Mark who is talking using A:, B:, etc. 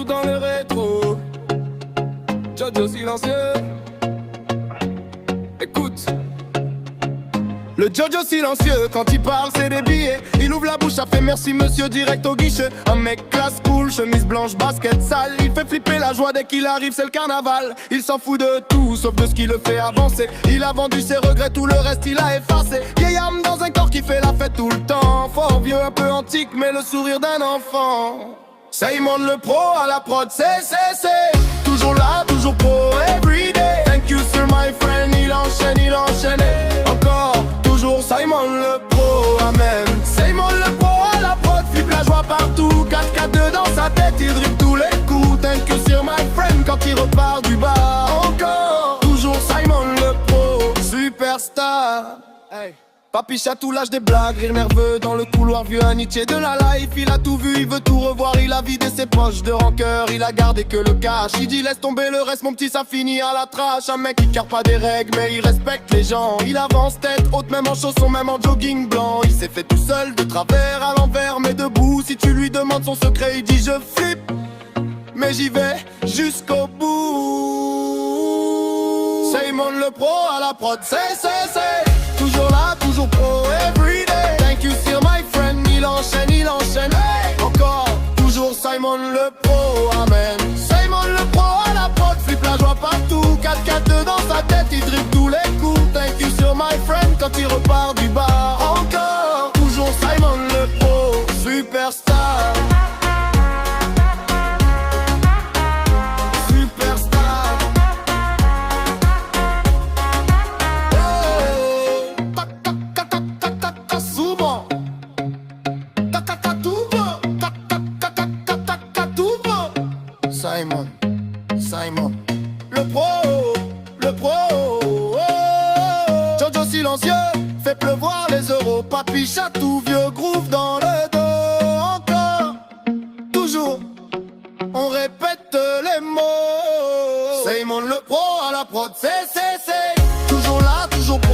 A: tout dans le rétro. Jojo silencieux. Écoute. Le Jojo silencieux, quand il parle c'est des billets. Il ouvre la bouche, ça fait merci monsieur direct au guichet. Un mec classe cool, chemise blanche, basket sale. Il fait flipper la joie dès qu'il arrive, c'est le carnaval. Il s'en fout de tout, sauf de ce qui le fait avancer. Il a vendu ses regrets, tout le reste il a effacé. Vieille âme dans un corps qui fait la fête tout le temps. Fort vieux, un peu antique, mais le sourire d'un enfant. Simon le pro à la prod, c'est toujours là, toujours pro, everyday. Thank you sir my friend, il enchaîne encore, toujours Simon le pro, amen. Simon le pro à la prod, flippe la joie partout. 4-4-2 dans sa tête, il dribble tous les coups. Thank you sir my friend, quand il repart du bar. Encore, toujours Simon le pro, superstar. Hey. Papy Chatou lâche des blagues, rire nerveux dans le couloir, vieux un Nietzsche de la life. Il a tout vu, il veut tout revoir, il a vidé ses poches de rancœur, il a gardé que le cash. Il dit laisse tomber le reste mon petit, ça finit à la trash. Un mec qui carre pas des règles mais il respecte les gens. Il avance tête haute, même en chaussons, même en jogging blanc. Il s'est fait tout seul, de travers à l'envers mais debout. Si tu lui demandes son secret il dit je flippe, mais j'y vais jusqu'au bout. Simon le pro à la prod, c'est toujours là, toujours pro, everyday. Thank you sir my friend, il enchaîne hey. Encore, toujours Simon le pro, amen. Simon le pro à la prod, flippe la joie partout. 4-4-2 dans sa tête, il dribble tous les coups. Thank you sir my friend, quand il repart du bar. Encore, toujours Simon le pro, superstar. Simon, le pro, oh. Jojo silencieux, fait pleuvoir les euros. Papy Chatou, vieux groove dans le dos. Encore, toujours, on répète les mots. Simon le pro à la prod, c'est toujours là, toujours pro.